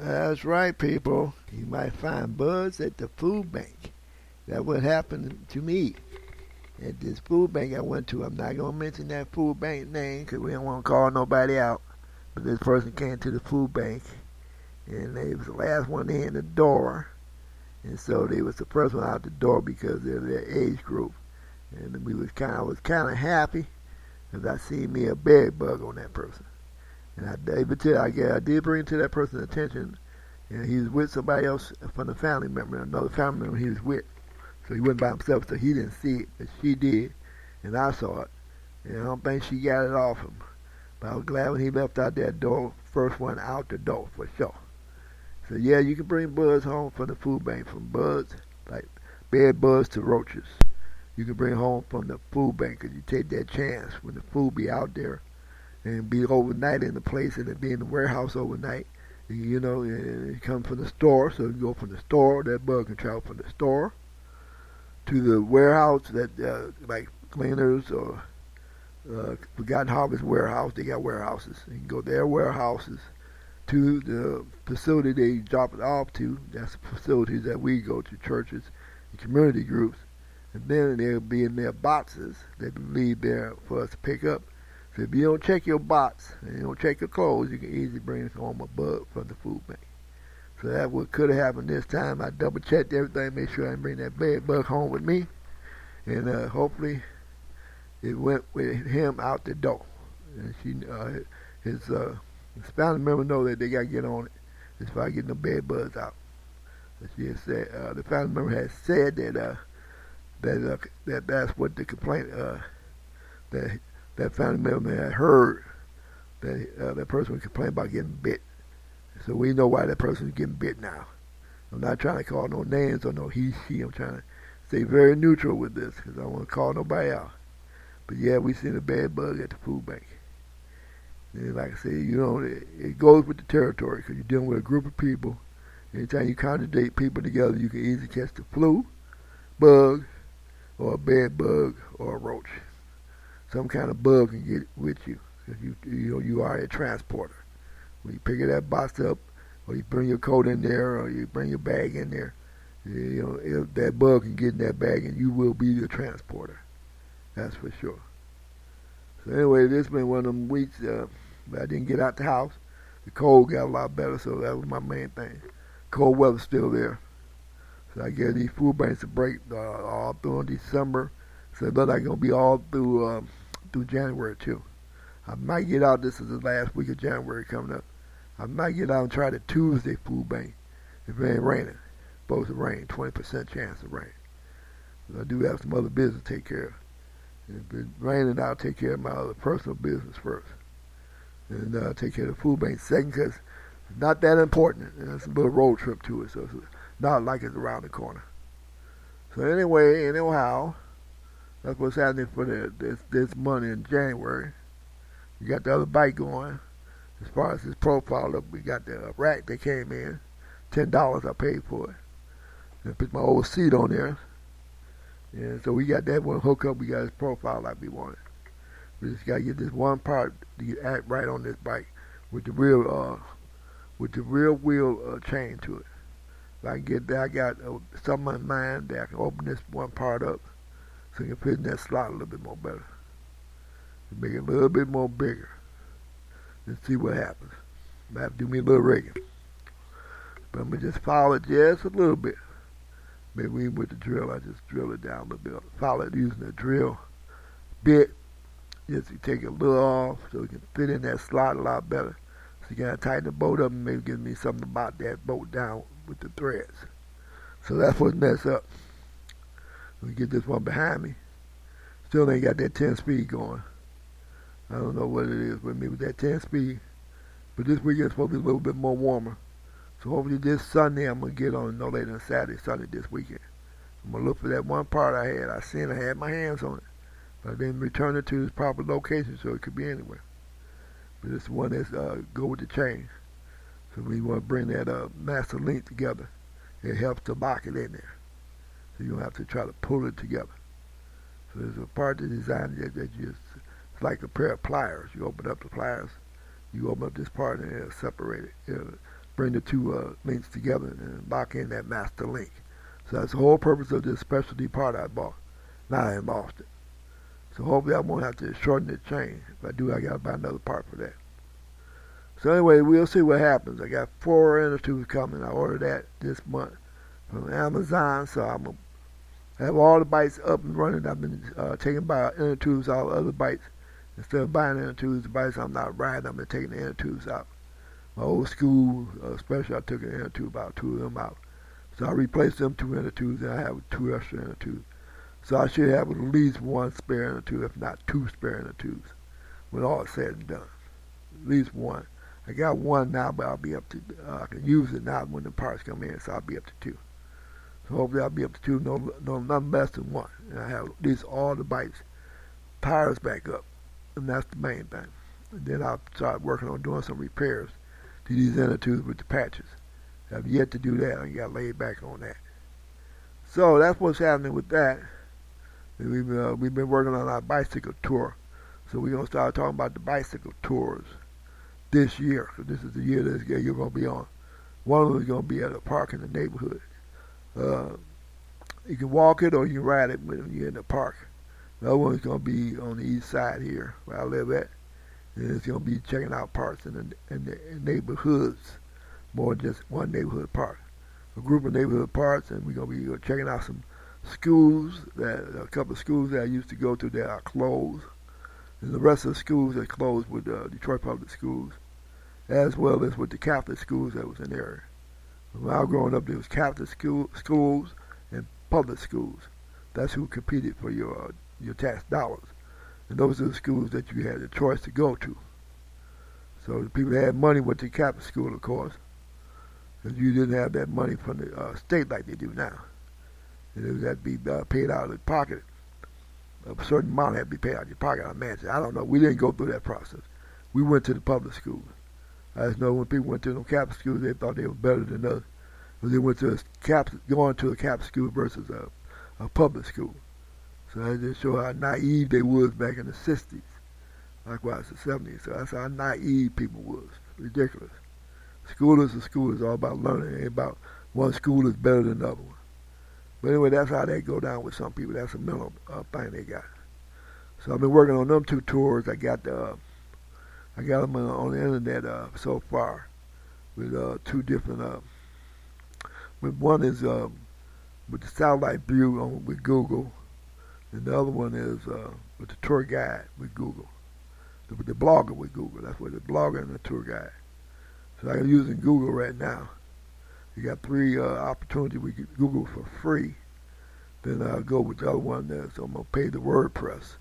That's right, people. You might find bugs at the food bank. That what happened to me at this food bank I went to. I'm not gonna mention that food bank name because we don't want to call nobody out. But this person came to the food bank and they was the last one in the door, and so they was the first one out the door because of their age group. And I was kind of happy because I seen me a bed bug on that person. And I did bring it to that person's attention, and he was with somebody else from the family member, another family member he was with. So he wasn't by himself, so he didn't see it, but she did, and I saw it. And I don't think she got it off him. But I was glad when he left out that door, first one out the door, for sure. So yeah, you can bring bugs home from the food bank, from bugs, like bed bugs to roaches. You can bring home from the food bank, because you take that chance when the food be out there and be overnight in the place and it be in the warehouse overnight. You know, and it comes from the store, so you go from the store, that bug can travel from the store to the warehouse that like cleaners or Forgotten Harvest warehouse. They got warehouses. You can go their warehouses to the facility they drop it off to. That's the facilities that we go to, churches and community groups. And then they'll be in their boxes that we leave there for us to pick up. So if you don't check your box and you don't check your clothes, you can easily bring home a bug from the food bank. So that's what could have happened this time. I double checked everything, made sure I didn't bring that bed bug home with me, and hopefully it went with him out the door. And his family member know that they got to get on it as far as getting the bed bugs out. And she had said the family member had said that's what the complaint that that family member had heard that that person was complaining about getting bit. So we know why that person is getting bit now. I'm not trying to call no names or no he, she. I'm trying to stay very neutral with this because I don't want to call nobody out. But yeah, we seen a bed bug at the food bank. And like I said, you know, it goes with the territory because you're dealing with a group of people. Anytime you congregate people together, you can easily catch the flu, bug, or a bed bug, or a roach. Some kind of bug can get with you because you are a transporter. When you pick that box up, or you bring your coat in there, or you bring your bag in there, you know if that bug can get in that bag, and you will be the transporter. That's for sure. So anyway, this has been one of them weeks that I didn't get out the house. The cold got a lot better, so that was my main thing. Cold weather's still there, so I gave these food banks a break all through December. So it looks like it's gonna be all through January too. I might get out. This is the last week of January coming up. I might get out and try the Tuesday food bank if it ain't raining. Supposed to rain, 20% chance of rain. But I do have some other business to take care of. And if it's raining, I'll take care of my other personal business first. And take care of the food bank second because it's not that important. And it's a little road trip to it, so it's not like it's around the corner. So anyway, anyhow, that's what's happening for this month in January. You got the other bike going. As far as his profile, look, we got the rack that came in. $10 I paid for it. And I put my old seat on there. And so we got that one hooked up. We got his profile like we wanted. We just got to get this one part to get act right on this bike with the real wheel chain to it. If I can get that, I got something in mind that I can open this one part up so it can fit in that slot a little bit more better. Make it a little bit more bigger. And see what happens. I have to do me a little rigging. But I'm going to just follow it just a little bit. Maybe with the drill, I just drill it down a little bit. Follow it using the drill bit. Just to take it a little off so it can fit in that slot a lot better. So you got to tighten the bolt up and maybe give me something about that bolt down with the threads. So that's what's messed up. Let me get this one behind me. Still ain't got that 10 speed going. I don't know what it is with me with that 10 speed. But this weekend's supposed to be a little bit more warmer. So hopefully this Sunday I'm going to get on no later than Saturday, Sunday this weekend. I'm going to look for that one part I had. I had my hands on it. But I didn't return it to its proper location so it could be anywhere. But it's the one that's go with the chain. So we want to bring that master link together. It helps to lock it in there. So you don't have to try to pull it together. So there's a part of the design that just, it's like a pair of pliers. You open up the pliers, you open up this part and it'll separate it. bring the two links together and lock in that master link. So that's the whole purpose of this specialty part I bought. Now I lost it. So hopefully I won't have to shorten the chain. If I do, I got to buy another part for that. So anyway, we'll see what happens. I got 4 inner tubes coming. I ordered that this month from Amazon, so I'm going to have all the bites up and running. I've been taking by inner tubes out of other bites. Instead of buying inner tubes, the bites I'm not riding, I've been taking the inner tubes out. My old school, especially, I took an inner tube out, 2 of them out. So I replaced them 2 inner tubes, and I have 2 extra inner tubes. So I should have at least 1 spare inner tube, if not 2 spare inner tubes, when all is said and done. At least 1. I got 1 now, but I'll be up to, I can use it now when the parts come in, so I'll be up to 2. So hopefully I'll be up to 2, nothing less than 1. And I have at least all the bites, tires back up, and that's the main thing. And then I'll start working on doing some repairs to these inner tubes with the patches. I've yet to do that. I got laid back on that. So that's what's happening with that. We've been working on our bicycle tour. So we're going to start talking about the bicycle tours this year. So this is the year that you're going to be on. One of them is going to be at a park in the neighborhood. You can walk it or you can ride it when you're in the park. The other one is going to be on the east side here, where I live at. And it's going to be checking out parks in the neighborhoods, more than just one neighborhood park. A group of neighborhood parks, and we're going to be checking out some schools, a couple of schools that I used to go to that are closed. And the rest of the schools that closed with Detroit Public Schools, as well as with the Catholic schools that was in the area. When I was growing up, there was Catholic schools and public schools. That's who competed for your tax dollars. And those are the schools that you had the choice to go to. So the people that had money went to Catholic school, of course, because you didn't have that money from the state like they do now. And it was had to be paid out of the pocket. A certain amount had to be paid out of your pocket, I imagine. I don't know. We didn't go through that process. We went to the public schools. I just know when people went to the Catholic schools, they thought they were better than us. Because they went to going to a Catholic school versus a public school. So that just show how naive they was back in the 60s. Likewise, the 70s. So that's how naive people was. Ridiculous. School is a school. It's all about learning. It ain't about one school is better than the other one. But anyway, that's how they go down with some people. That's a mental thing they got. So I've been working on them 2 tours. I got them on the internet so far with 2 different. With one is with the satellite view with Google, and the other one is with the tour guide with Google, with the blogger with Google. That's what the blogger and the tour guide. So I'm using Google right now. You got 3 opportunities with Google for free. Then I'll go with the other one. So I'm going to pay the WordPress.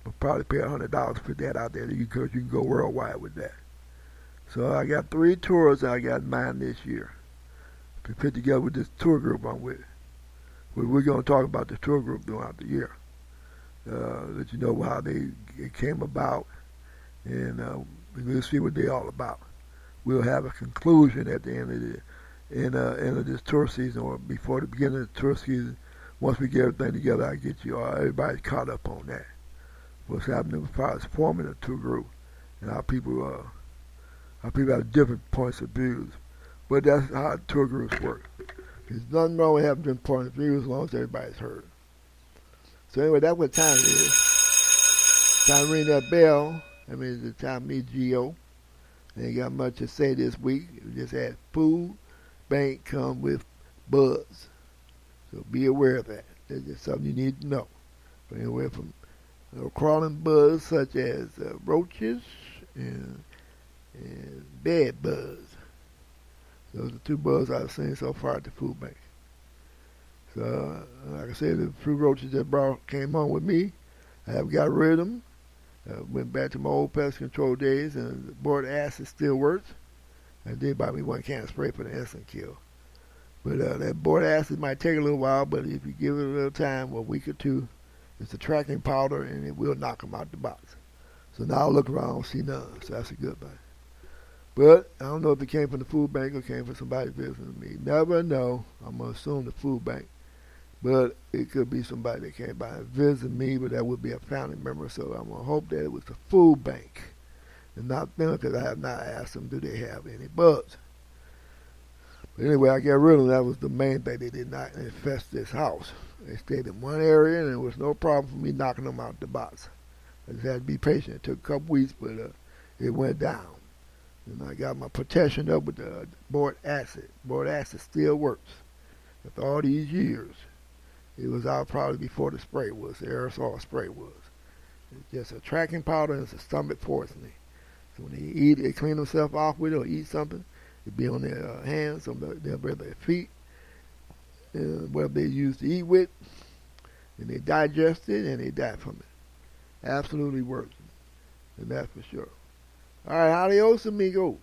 I'll probably pay $100 to put that out there because you can go worldwide with that. So I got 3 tours I got in mind this year to put together with this tour group I'm with. We're going to talk about the tour group throughout the year. Let you know how it came about, and we'll see what they're all about. We'll have a conclusion at the end of this tour season, or before the beginning of the tour season. Once we get everything together, I'll get you everybody caught up on that. What's happening as far as forming a tour group, and how people have different points of views. But that's how tour groups work. There's nothing wrong with having different points of views as long as everybody's heard. So anyway, that's what time it is. Time to ring that bell. That means it's time to meet Geo. Ain't got much to say this week. We just had food bank come with buzz. So be aware of that. That's just something you need to know. But anywhere from crawling bugs such as roaches and bed bugs. Those are 2 bugs I've seen so far at the food bank. So, like I said, the few roaches that came home with me, I have got rid of them. Went back to my old pest control days, and the boric acid still works. I did buy me 1 can of spray for the instant kill. But that boric acid might take a little while, but if you give it a little time, a week or 2, it's a tracking powder, and it will knock them out the box. So now I look around, I don't see none, so that's a good thing. But I don't know if it came from the food bank or came from somebody visiting me. Never know. I'm going to assume the food bank. But it could be somebody that came by and visited me, but that would be a family member. So I'm going to hope that it was the food bank and not them, because I have not asked them, do they have any bugs. But anyway, I got rid of them. That was the main thing. They did not infest this house. They stayed in one area, and there was no problem for me knocking them out the box. I just had to be patient. It took a couple weeks, but it went down. And I got my protection up with the boric acid. Boric acid still works. After all these years, it was out probably before the spray was, the aerosol spray was. It's just a tracking powder and it's a stomach poisoning. So when they eat, they clean themselves off with it or eat something, it be on their hands, on their feet, whatever they use to eat with, and they digest it and they die from it. Absolutely works, and that's for sure. All right, adios, amigo.